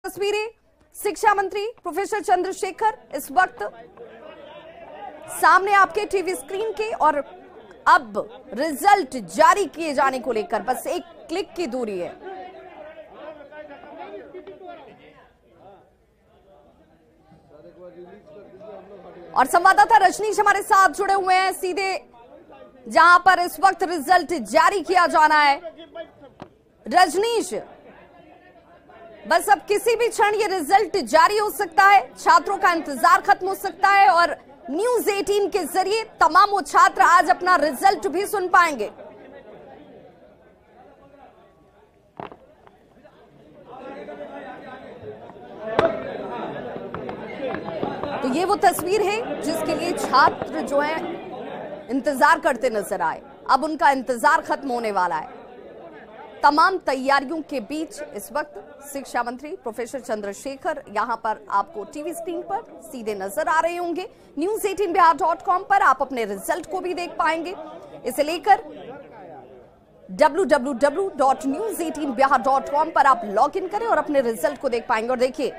तस्वीरें शिक्षा मंत्री प्रोफेसर चंद्रशेखर इस वक्त सामने आपके टीवी स्क्रीन के, और अब रिजल्ट जारी किए जाने को लेकर बस एक क्लिक की दूरी है। और संवाददाता रजनीश हमारे साथ जुड़े हुए हैं सीधे, जहां पर इस वक्त रिजल्ट जारी किया जाना है। रजनीश, बस अब किसी भी क्षण ये रिजल्ट जारी हो सकता है, छात्रों का इंतजार खत्म हो सकता है और न्यूज़ 18 के जरिए तमाम वो छात्र आज अपना रिजल्ट भी सुन पाएंगे। तो ये वो तस्वीर है जिसके लिए छात्र जो है इंतजार करते नजर आए। अब उनका इंतजार खत्म होने वाला है। तमाम तैयारियों के बीच इस वक्त शिक्षा मंत्री प्रोफेसर चंद्रशेखर यहां पर आपको टीवी स्क्रीन पर सीधे नजर आ रहे होंगे। news18bihar.com पर आप अपने रिजल्ट को भी देख पाएंगे। इसे लेकर www.news18bihar.com पर आप लॉग इन करें और अपने रिजल्ट को देख पाएंगे। और देखिए,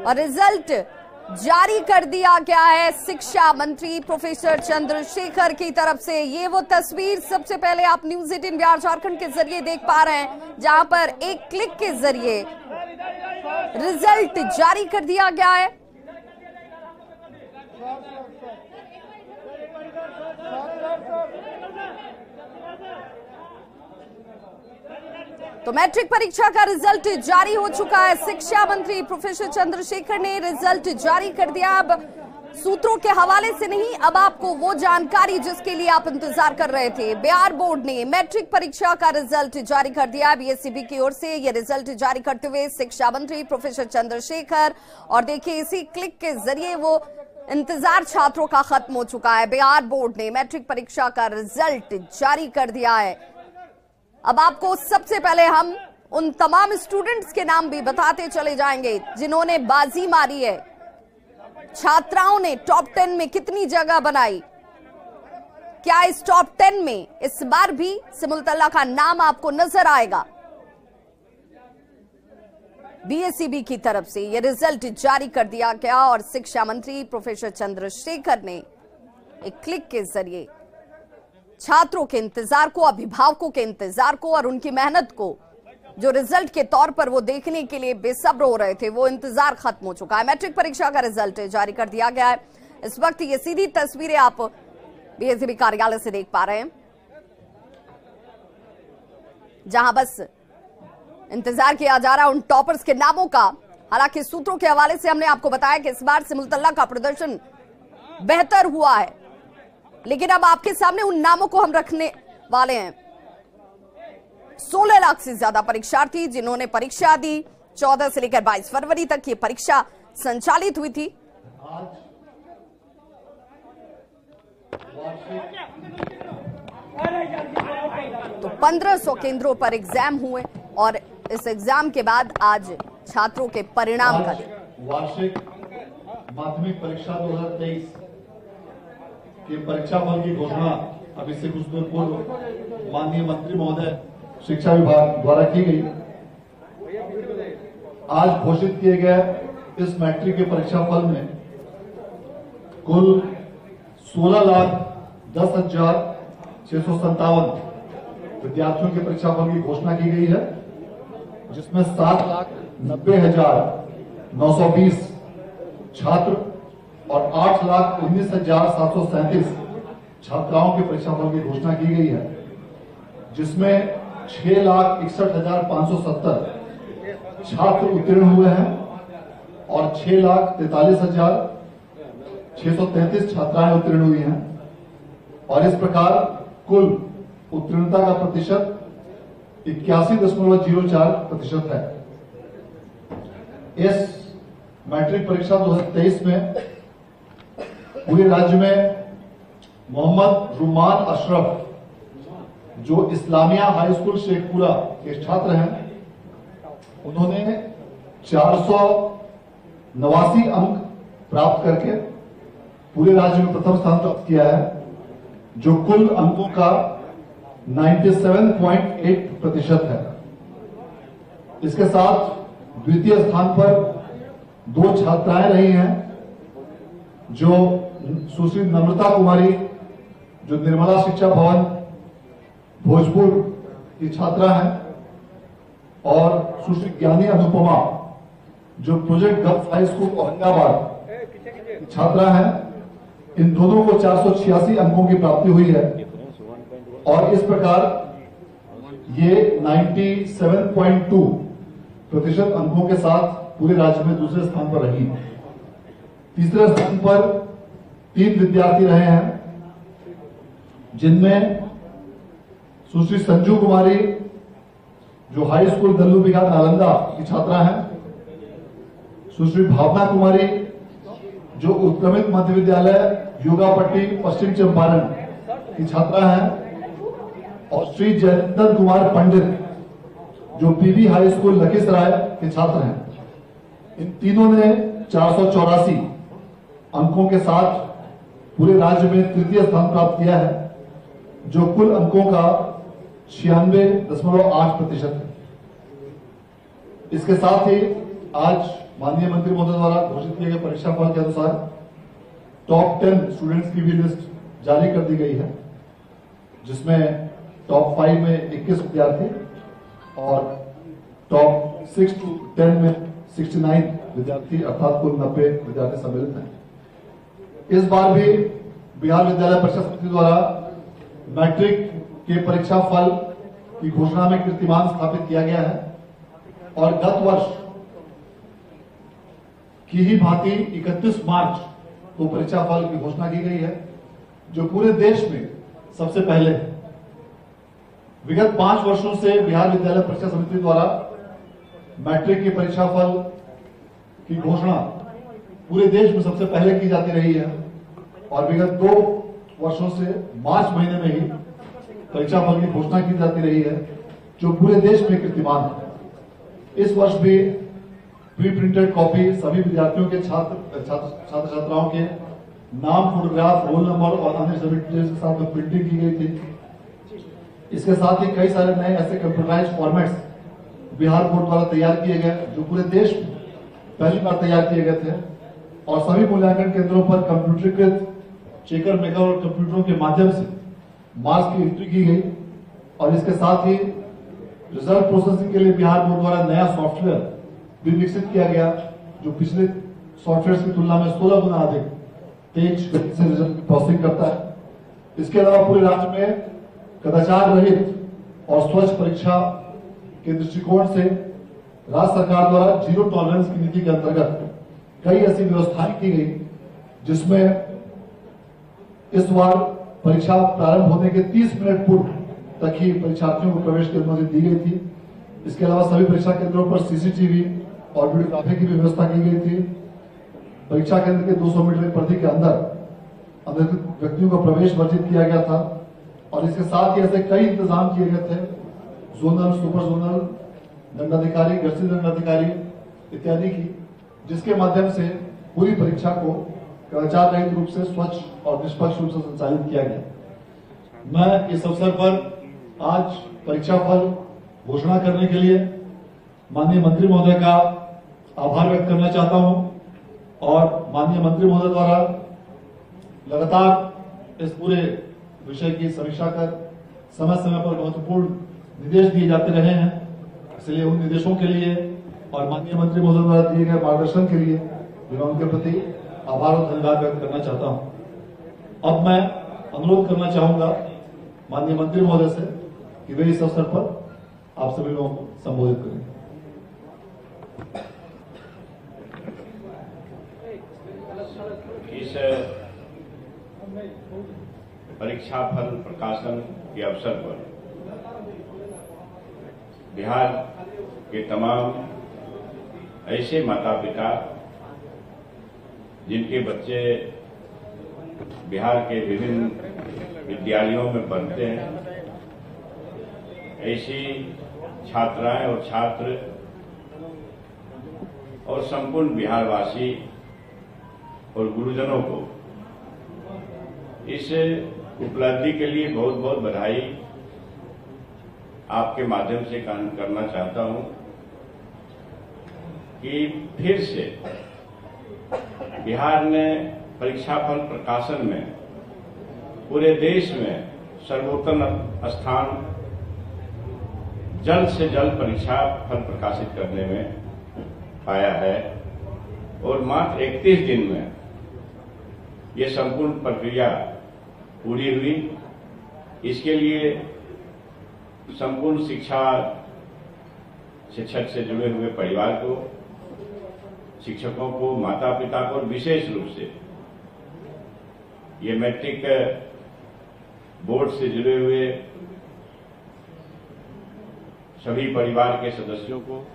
और रिजल्ट जारी कर दिया गया है शिक्षा मंत्री प्रोफेसर चंद्रशेखर की तरफ से। ये वो तस्वीर सबसे पहले आप न्यूज़ 18 बिहार झारखंड के जरिए देख पा रहे हैं, जहां पर एक क्लिक के जरिए रिजल्ट जारी कर दिया गया है। तो मैट्रिक परीक्षा का रिजल्ट जारी हो चुका है। शिक्षा मंत्री प्रोफेसर चंद्रशेखर ने रिजल्ट जारी कर दिया। अब सूत्रों के हवाले से नहीं, अब आपको वो जानकारी जिसके लिए आप इंतजार कर रहे थे। बिहार बोर्ड ने मैट्रिक परीक्षा का रिजल्ट जारी कर दिया। बीएसईबी की ओर से ये रिजल्ट जारी करते हुए शिक्षा मंत्री प्रोफेसर चंद्रशेखर, और देखिए इसी क्लिक के जरिए वो इंतजार छात्रों का खत्म हो चुका है। बिहार बोर्ड ने मैट्रिक परीक्षा का रिजल्ट जारी कर दिया है। अब आपको सबसे पहले हम उन तमाम स्टूडेंट्स के नाम भी बताते चले जाएंगे जिन्होंने बाजी मारी है। छात्राओं ने टॉप 10 में कितनी जगह बनाई, क्या इस टॉप 10 में इस बार भी सिमुलतल्ला का नाम आपको नजर आएगा? बीएसईबी की तरफ से यह रिजल्ट जारी कर दिया गया और शिक्षा मंत्री प्रोफेसर चंद्रशेखर ने एक क्लिक के जरिए छात्रों के इंतजार को, अभिभावकों के इंतजार को और उनकी मेहनत को, जो रिजल्ट के तौर पर वो देखने के लिए बेसब्र हो रहे थे, वो इंतजार खत्म हो चुका है। मैट्रिक परीक्षा का रिजल्ट जारी कर दिया गया है। इस वक्त ये सीधी तस्वीरें आप बीएसईबी कार्यालय से देख पा रहे हैं, जहां बस इंतजार किया जा रहा है उन टॉपर्स के नामों का। हालांकि सूत्रों के हवाले से हमने आपको बताया कि इस बार सिमुलतल्ला का प्रदर्शन बेहतर हुआ है, लेकिन अब आपके सामने उन नामों को हम रखने वाले हैं। 16 लाख से ज्यादा परीक्षार्थी जिन्होंने परीक्षा दी, 14 से लेकर 22 फरवरी तक ये परीक्षा संचालित हुई थी। तो 1500 केंद्रों पर एग्जाम हुए और इस एग्जाम के बाद आज छात्रों के परिणाम का दिन। वार्षिक माध्यमिक परीक्षा 2023 के परीक्षा फल की घोषणा अभी से कुछ देर पूर्व माननीय मंत्री महोदय शिक्षा विभाग द्वारा की गई। आज घोषित किए गए इस मैट्रिक के परीक्षा फल में कुल 16,10,657 विद्यार्थियों के परीक्षा फल की घोषणा की गई है, जिसमें 7,90,920 छात्र और 8,19,737 छात्राओं के परीक्षाफल की घोषणा की गई है, जिसमें 6,61,570 छात्र उत्तीर्ण हुए हैं और 6,43,633 छात्राएं उत्तीर्ण हुई हैं। और इस प्रकार कुल उत्तीर्णता का प्रतिशत 81.04% है। इस मैट्रिक परीक्षा 2023 में पूरे राज्य में मोहम्मद रुमान अशरफ, जो इस्लामिया हाई स्कूल शेखपुरा के छात्र हैं, उन्होंने 489 अंक प्राप्त करके पूरे राज्य में प्रथम स्थान प्राप्त किया है, जो कुल अंकों का 97.8% है। इसके साथ द्वितीय स्थान पर 2 छात्राएं रही हैं, जो सुश्री नम्रता कुमारी, जो निर्मला शिक्षा भवन भोजपुर की छात्रा हैं, और सुश्री ज्ञानी अनुपमा, जो project girls high school Aurangabad की छात्रा हैं। इन दोनों को 486 अंकों की प्राप्ति हुई है और इस प्रकार ये 97.2% अंकों के साथ पूरे राज्य में दूसरे स्थान पर रही। तीसरे स्थान पर 3 विद्यार्थी रहे हैं, जिनमें सुश्री संजू कुमारी, जो हाई स्कूल दल्लू बिघा नालंदा की छात्रा हैं, सुश्री भावना कुमारी, जो उत्क्रमित मध्य विद्यालय योगापट्टी पश्चिम चंपारण की छात्रा हैं, और श्री जयंतन कुमार पंडित, जो पीबी हाई स्कूल लखीसराय के छात्र हैं। इन तीनों ने 484 अंकों के साथ पूरे राज्य में तृतीय स्थान प्राप्त किया है, जो कुल अंकों का 96.8% है। इसके साथ ही आज माननीय मंत्री महोदय द्वारा घोषित किए गए परीक्षा फल के अनुसार टॉप 10 स्टूडेंट्स की भी लिस्ट जारी कर दी गई है, जिसमें टॉप 5 में 21 विद्यार्थी और टॉप 6 to 10 में 69 विद्यार्थी, अर्थात कुल 90 विद्यार्थी सम्मिलित हैं। इस बार भी बिहार विद्यालय परीक्षा समिति द्वारा मैट्रिक के परीक्षा फल की घोषणा में कीर्तिमान स्थापित किया गया है और गत वर्ष की ही भांति 31 मार्च को परीक्षा फल की घोषणा की गई है, जो पूरे देश में सबसे पहले है। विगत 5 वर्षों से बिहार विद्यालय परीक्षा समिति द्वारा मैट्रिक की परीक्षा फल की घोषणा पूरे देश में सबसे पहले की जाती रही है और विगत 2 वर्षों से मार्च महीने में ही परीक्षा फल की घोषणा की जाती रही है, जो पूरे देश में कीर्तिमान है। इस वर्ष भी प्री प्रिंटेड कॉपी सभी विद्यार्थियों के छात्र छात्राओं के नाम, फोटोग्राफ, रोल नंबर और अन्य सभी डिटेल्स के साथ में प्रिंटिंग की गई थी। इसके साथ ही कई सारे नए ऐसे कंप्यूटराइज्ड फॉर्मेट्स बिहार बोर्ड द्वारा तैयार किए गए, जो पूरे देश में पहली बार तैयार किए गए थे और सभी मूल्यांकन केंद्रों पर कंप्यूटरीकृत चेकर मेकर और कंप्यूटरों के माध्यम से मार्क्स की एंट्री की गई। और इसके साथ ही रिजल्ट प्रोसेसिंग के लिए बिहार बोर्ड द्वारा नया सॉफ्टवेयर भी विकसित किया गया, जो पिछले सॉफ्टवेयर की तुलना में 16 गुना अधिक तेज गति से रिजल्ट प्रोसेसिंग करता है। इसके अलावा पूरे राज्य में कदाचार रहित और स्वच्छ परीक्षा के दृष्टिकोण से राज्य सरकार द्वारा जीरो टॉलरेंस की नीति के अंतर्गत कई ऐसी व्यवस्थाएं की गई, जिसमें इस बार परीक्षा प्रारंभ होने के 30 मिनट पूर्व तक ही परीक्षार्थियों को प्रवेश की अनुमति दी गई थी। इसके अलावा सभी परीक्षा केंद्रों पर सीसीटीवी और वीडियोग्राफी की भी व्यवस्था की गई थी। परीक्षा केंद्र के 200 मीटर की परिधि के अंदर व्यक्तियों का प्रवेश वर्जित किया गया था और इसके साथ ही ऐसे कई इंतजाम किए गए थे, जोनल, सुपर जोनल दंडाधिकारी, गश्ती दंडाधिकारी इत्यादि की, जिसके माध्यम से पूरी परीक्षा को कदाचार रहित रूप से स्वच्छ और निष्पक्ष रूप से संचालित किया गया। मैं इस अवसर पर आज परीक्षा फल घोषणा करने के लिए माननीय मंत्री महोदय का आभार व्यक्त करना चाहता हूं और माननीय मंत्री महोदय द्वारा लगातार इस पूरे विषय की समीक्षा कर समय समय पर महत्वपूर्ण निर्देश दिए जाते रहे हैं। इसलिए उन निर्देशों के लिए और माननीय मंत्री महोदय द्वारा दिए गए मार्गदर्शन के लिए मैं उनके प्रति आभार और धन्यवाद व्यक्त करना चाहता हूं। अब मैं अनुरोध करना चाहूंगा माननीय मंत्री महोदय से कि वे इस अवसर पर आप सभी लोगों को संबोधित करें। इस परीक्षा फल प्रकाशन के अवसर पर बिहार के तमाम ऐसे माता पिता जिनके बच्चे बिहार के विभिन्न विद्यालयों में पढ़ते हैं, ऐसी छात्राएं और छात्र और संपूर्ण बिहारवासी और गुरुजनों को इस उपलब्धि के लिए बहुत बहुत बधाई आपके माध्यम से करना चाहता हूं कि फिर से बिहार ने परीक्षाफल प्रकाशन में पूरे देश में सर्वोत्तम स्थान जल्द से जल्द परीक्षा फल प्रकाशित करने में पाया है और मात्र 31 दिन में ये संपूर्ण प्रक्रिया पूरी हुई। इसके लिए संपूर्ण शिक्षक से जुड़े हुए परिवार को, शिक्षकों को, माता पिता को और विशेष रूप से ये मैट्रिक बोर्ड से जुड़े हुए सभी परिवार के सदस्यों को,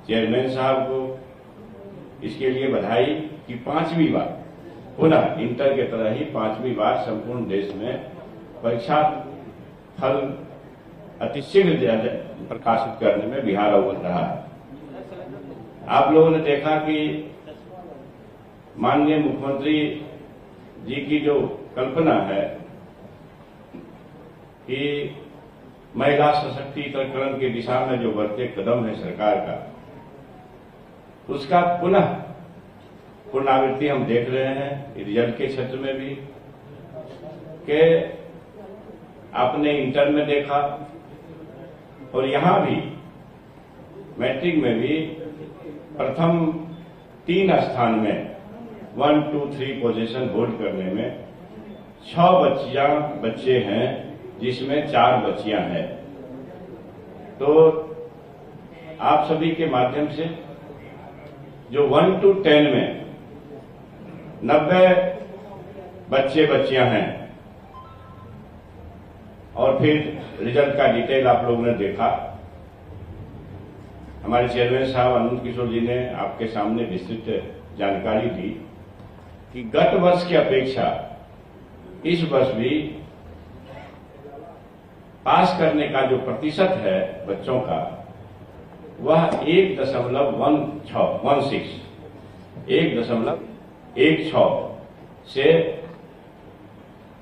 चेयरमैन साहब को इसके लिए बधाई कि 5वीं बार पुनः इंटर के तरह ही 5वीं बार संपूर्ण देश में परीक्षा फल अतिशीघ्र प्रकाशित करने में बिहार अव्वल रहा है। आप लोगों ने देखा कि माननीय मुख्यमंत्री जी की जो कल्पना है कि महिला सशक्तिकरण की दिशा में जो बढ़ते कदम है सरकार का, उसका पुनः पुनरावृत्ति हम देख रहे हैं रिजल्ट के क्षेत्र में भी कि आपने इंटर में देखा और यहां भी मैट्रिक में भी प्रथम 3 स्थान में 1, 2, 3 पोजीशन होल्ड करने में 6 बच्चे हैं, जिसमें 4 बच्चियां हैं। तो आप सभी के माध्यम से जो 1 to 10 में 90 बच्चियां हैं और फिर रिजल्ट का डिटेल आप लोगों ने देखा। हमारे चेयरमैन साहब अनंत किशोर जी ने आपके सामने विस्तृत जानकारी दी कि गत वर्ष की अपेक्षा इस वर्ष भी पास करने का जो प्रतिशत है बच्चों का वह 1.16 से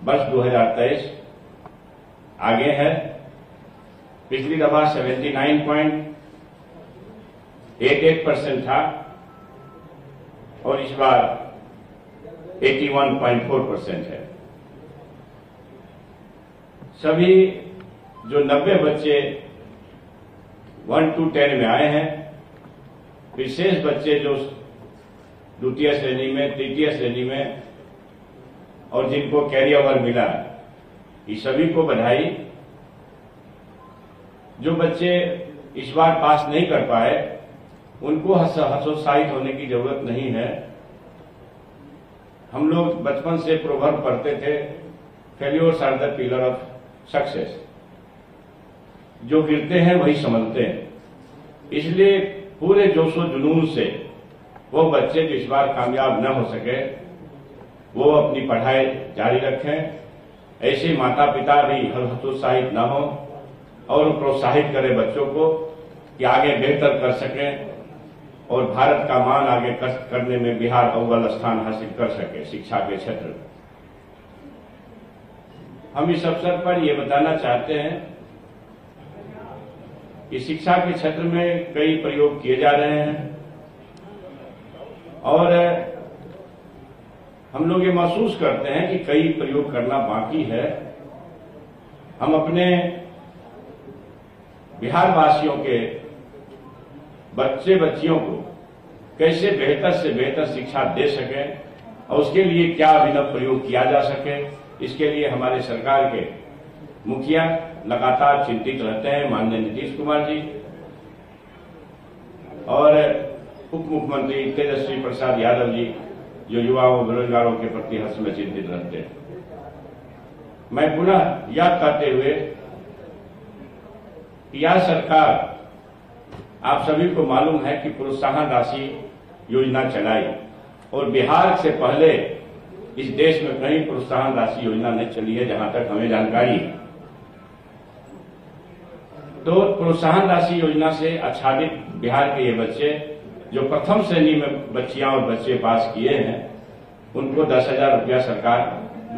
वर्ष 2023 आगे है। पिछली दफा 79.88% था और इस बार 81.4% है। सभी जो 90 बच्चे 1 to 10 में आए हैं, विशेष बच्चे जो द्वितीय श्रेणी में, तृतीय श्रेणी में और जिनको कैरी ओवर मिला, ये सभी को बधाई। जो बच्चे इस बार पास नहीं कर पाए उनको हतोत्साहित होने की जरूरत नहीं है। हम लोग बचपन से प्रोवर्ब पढ़ते थे, failures are the pillar of success. जो गिरते हैं वही संभलते हैं। इसलिए पूरे जोशो जुनून से वो बच्चे जो इस बार कामयाब न हो सके वो अपनी पढ़ाई जारी रखें। ऐसे माता पिता भी हतोत्साहित न हो और प्रोत्साहित करें बच्चों को कि आगे बेहतर कर सकें और भारत का मान आगे करने में बिहार अव्वल स्थान हासिल कर सके शिक्षा के क्षेत्र में। हम इस अवसर पर ये बताना चाहते हैं कि शिक्षा के क्षेत्र में कई प्रयोग किए जा रहे हैं और हम लोग ये महसूस करते हैं कि कई प्रयोग करना बाकी है। हम अपने बिहार वासियों के बच्चे बच्चियों को कैसे बेहतर से बेहतर शिक्षा दे सकें और उसके लिए क्या अभिनव प्रयोग किया जा सके, इसके लिए हमारे सरकार के मुखिया लगातार चिंतित रहते हैं, माननीय नीतीश कुमार जी, और उप मुख्यमंत्री तेजस्वी प्रसाद यादव जी जो युवाओं बेरोजगारों के प्रति हर समय चिंतित रहते हैं। मैं पुनः याद करते हुए यह सरकार, आप सभी को मालूम है कि प्रोत्साहन राशि योजना चलाई और बिहार से पहले इस देश में कहीं प्रोत्साहन राशि योजना नहीं चली है जहां तक हमें जानकारी है। तो प्रोत्साहन राशि योजना से आच्छादित बिहार के ये बच्चे जो प्रथम श्रेणी में बच्चियां और बच्चे पास किए हैं उनको 10,000 रुपया सरकार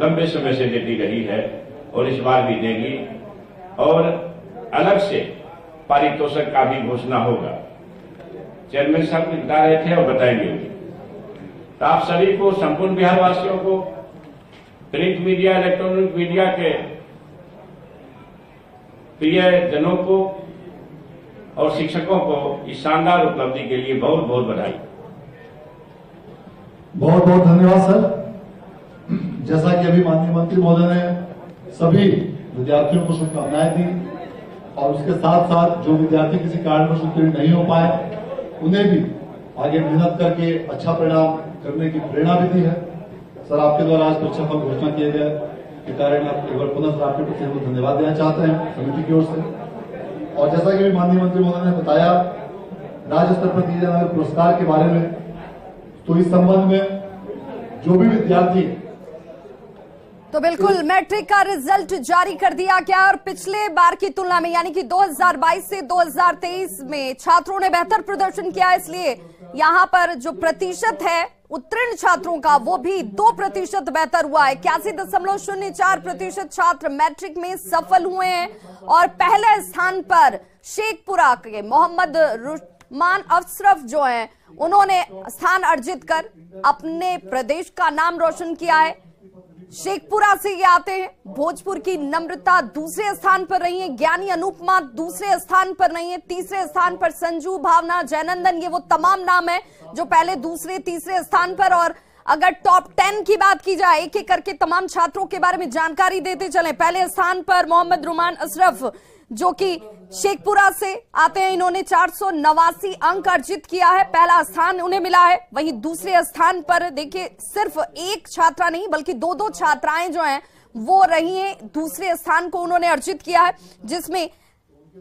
लंबे समय से देती रही है और इस बार भी देगी। और अलग से पारितोषिक का भी घोषणा होगा। चेयरमैन साहब भी बता रहे थे और बताएंगे। तो आप सभी को, संपूर्ण बिहार वासियों को, प्रिंट मीडिया, इलेक्ट्रॉनिक मीडिया के प्रिय जनों को और शिक्षकों को इस शानदार उपलब्धि के लिए बहुत बहुत बधाई। बहुत बहुत धन्यवाद सर। जैसा कि अभी माननीय मंत्री महोदय ने सभी विद्यार्थियों को शुभकामनाएं दी और उसके साथ साथ जो विद्यार्थी किसी कारणवश उत्तीर्ण नहीं हो पाए उन्हें भी आगे मेहनत करके अच्छा परिणाम करने की प्रेरणा भी दी है। सर, आपके द्वारा आज परीक्षा फल घोषणा किए गए के कारण आप एक बार पुनः आपके प्रति हम धन्यवाद देना चाहते हैं समिति की ओर से। और जैसा कि माननीय मंत्री महोदय ने बताया राज्य स्तर पर दिए जाने वाले पुरस्कार के बारे में, तो इस संबंध में जो भी विद्यार्थी, तो बिल्कुल मैट्रिक का रिजल्ट जारी कर दिया गया और पिछले बार की तुलना में यानी कि 2022 से 2023 में छात्रों ने बेहतर प्रदर्शन किया, इसलिए यहां पर जो प्रतिशत है उत्तीर्ण छात्रों का वो भी 2% बेहतर हुआ है। 81.04% छात्र मैट्रिक में सफल हुए हैं और पहले स्थान पर शेखपुरा के मोहम्मद रुमान अशरफ जो हैं उन्होंने स्थान अर्जित कर अपने प्रदेश का नाम रोशन किया है। शेखपुरा से ये आते हैं। भोजपुर की नम्रता दूसरे स्थान पर रही है, ज्ञानी अनुपमा दूसरे स्थान पर रही है, तीसरे स्थान पर संजू, भावना, जयनंदन, ये वो तमाम नाम है जो पहले, दूसरे, तीसरे स्थान पर। और अगर टॉप 10 की बात की जाए, एक एक करके तमाम छात्रों के बारे में जानकारी देते चले। पहले स्थान पर मोहम्मद रुमान अशरफ जो कि शेखपुरा से आते हैं, इन्होंने 489 अंक अर्जित किया है, पहला स्थान उन्हें मिला है। वहीं दूसरे स्थान पर देखिए सिर्फ एक छात्रा नहीं बल्कि दो छात्राएं जो हैं वो रही हैं, दूसरे स्थान को उन्होंने अर्जित किया है, जिसमें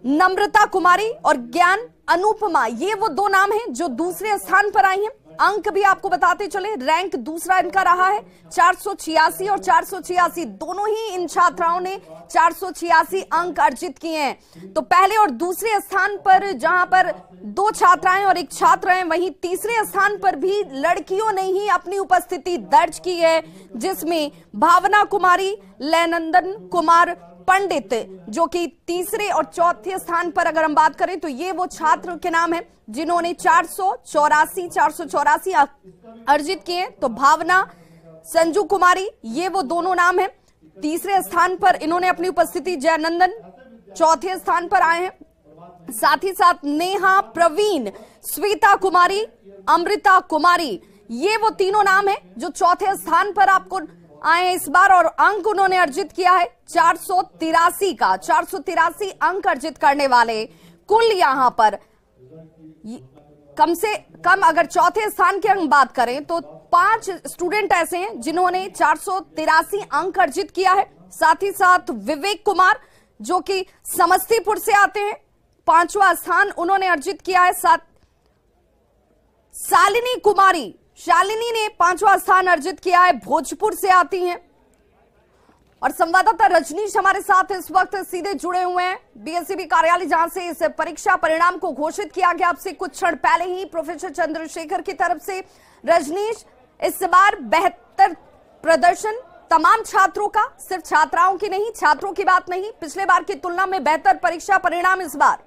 नम्रता कुमारी और ज्ञान अनुपमा, ये वो 2 नाम हैं जो दूसरे स्थान पर आई हैं। अंक भी आपको बताते चले, रैंक दूसरा इनका रहा है, 486 और 486 दोनों ही इन छात्राओं ने 486 अंक अर्जित किए हैं। तो पहले और दूसरे स्थान पर जहां पर 2 छात्राएं और 1 छात्र हैं, वहीं तीसरे स्थान पर भी लड़कियों ने ही अपनी उपस्थिति दर्ज की है, जिसमें भावना कुमारी, लैनंदन कुमार पंडित जो कि तीसरे और चौथे स्थान पर अगर हम बात करें तो ये वो छात्र के नाम है जिन्होंने 484 अर्जित किए। तो भावना, संजू कुमारी, ये वो दोनों नाम हैं। तीसरे स्थान पर इन्होंने अपनी उपस्थिति, जयनंदन चौथे स्थान पर आए हैं। साथ ही साथ नेहा, प्रवीण, श्वेता कुमारी, अमृता कुमारी, ये वो तीनों नाम हैं जो चौथे स्थान पर आपको आए हैं इस बार। और अंक उन्होंने अर्जित किया है 483 अंक अर्जित करने वाले कुल यहां पर कम से कम अगर चौथे स्थान की हम बात करें तो 5 स्टूडेंट ऐसे हैं जिन्होंने 483 अंक अर्जित किया है। साथ ही साथ विवेक कुमार जो कि समस्तीपुर से आते हैं, 5वां स्थान उन्होंने अर्जित किया है। साथ शालिनी कुमारी, शालिनी ने 5वां स्थान अर्जित किया है, भोजपुर से आती हैं। और संवाददाता रजनीश हमारे साथ इस वक्त सीधे जुड़े हुए हैं बीएसईबी कार्यालय, जहां से इस परीक्षा परिणाम को घोषित किया गया आपसे कुछ क्षण पहले ही प्रोफेसर चंद्रशेखर की तरफ से। रजनीश, इस बार बेहतर प्रदर्शन तमाम छात्रों का, सिर्फ छात्राओं की नहीं, छात्रों की बात नहीं, पिछले बार की तुलना में बेहतर परीक्षा परिणाम इस बार।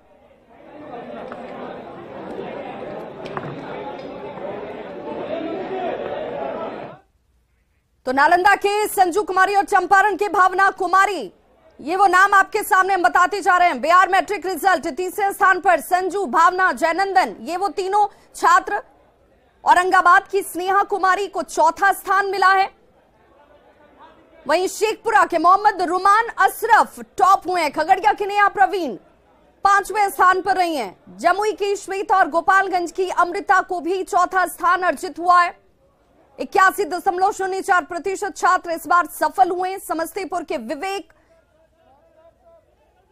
तो नालंदा के संजू कुमारी और चंपारण के भावना कुमारी, ये वो नाम आपके सामने हम बताते जा रहे हैं। बिहार मैट्रिक रिजल्ट तीसरे स्थान पर संजू, भावना, जयनंदन, ये वो तीनों छात्र। औरंगाबाद की स्नेहा कुमारी को चौथा स्थान मिला है। वहीं शेखपुरा के मोहम्मद रुमान अशरफ टॉप हुए हैं। खगड़िया की नेहा प्रवीण 5वें स्थान पर रही हैं। जमुई की श्वेता और गोपालगंज की अमृता को भी चौथा स्थान अर्जित हुआ है। 81.04% छात्र इस बार सफल हुए। समस्तीपुर के विवेक,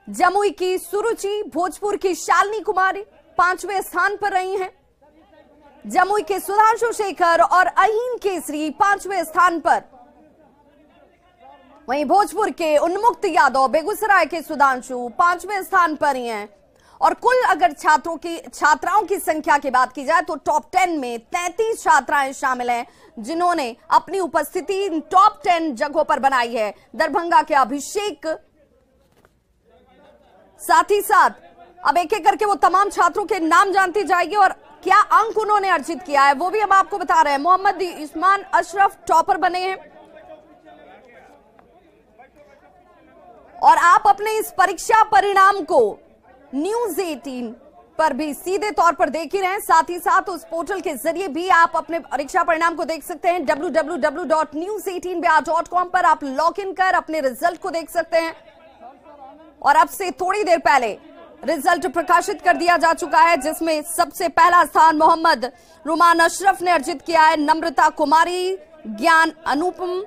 जमुई की सुरुचि, भोजपुर की शालिनी कुमारी 5वें स्थान पर रही हैं। जमुई के सुधांशु शेखर और अहीन केसरी 5वें स्थान पर। वहीं भोजपुर के उन्मुक्त यादव, बेगूसराय के सुधांशु 5वें स्थान पर ही हैं। और कुल अगर छात्राओं की संख्या की बात की जाए तो टॉप 10 में 33 छात्राएं शामिल हैं जिन्होंने अपनी उपस्थिति टॉप 10 जगहों पर बनाई है। दरभंगा के अभिषेक साथ ही साथ अब एक एक करके वो तमाम छात्रों के नाम जानती जाएगी और क्या अंक उन्होंने अर्जित किया है वो भी हम आपको बता रहे हैं। मोहम्मद इस्मान अशरफ टॉपर बने हैं और आप अपने इस परीक्षा परिणाम को न्यूज 18 पर भी सीधे तौर पर देख ही रहे हैं। साथ ही साथ उस पोर्टल के जरिए भी आप अपने परीक्षा परिणाम को देख सकते हैं। www.news18bihar.com पर आप लॉग इन कर अपने रिजल्ट को देख सकते हैं। और अब से थोड़ी देर पहले रिजल्ट प्रकाशित कर दिया जा चुका है, जिसमें सबसे पहला स्थान मोहम्मद रुमान अशरफ ने अर्जित किया है। नम्रता कुमारी, ज्ञान अनुपम,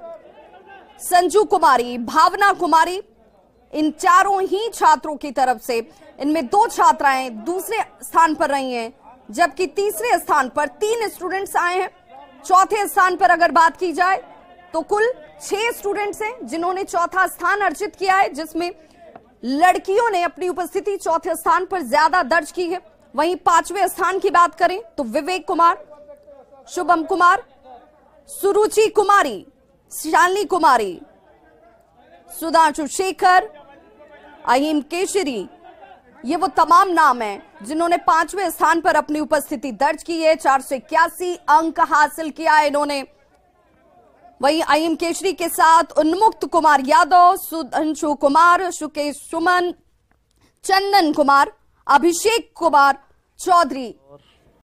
संजू कुमारी, भावना कुमारी, इन चारों ही छात्रों की तरफ से इनमें 2 छात्राएं दूसरे स्थान पर रही हैं, जबकि तीसरे स्थान पर 3 स्टूडेंट्स आए हैं। चौथे स्थान पर अगर बात की जाए तो कुल 6 स्टूडेंट्स हैं जिन्होंने चौथा स्थान अर्जित किया है, जिसमें लड़कियों ने अपनी उपस्थिति चौथे स्थान पर ज्यादा दर्ज की है। वहीं 5वें स्थान की बात करें तो विवेक कुमार, शुभम कुमार, सुरुचि कुमारी, शालिनी कुमारी, सुधांशु शेखर, अहीम केशरी, ये वो तमाम नाम हैं जिन्होंने 5वें स्थान पर अपनी उपस्थिति दर्ज की है। 481 अंक हासिल किया है इन्होंने। वहीं अहीम केशरी के साथ उन्मुक्त कुमार यादव, सुधांशु कुमार, सुकेश सुमन, चंदन कुमार, अभिषेक कुमार चौधरी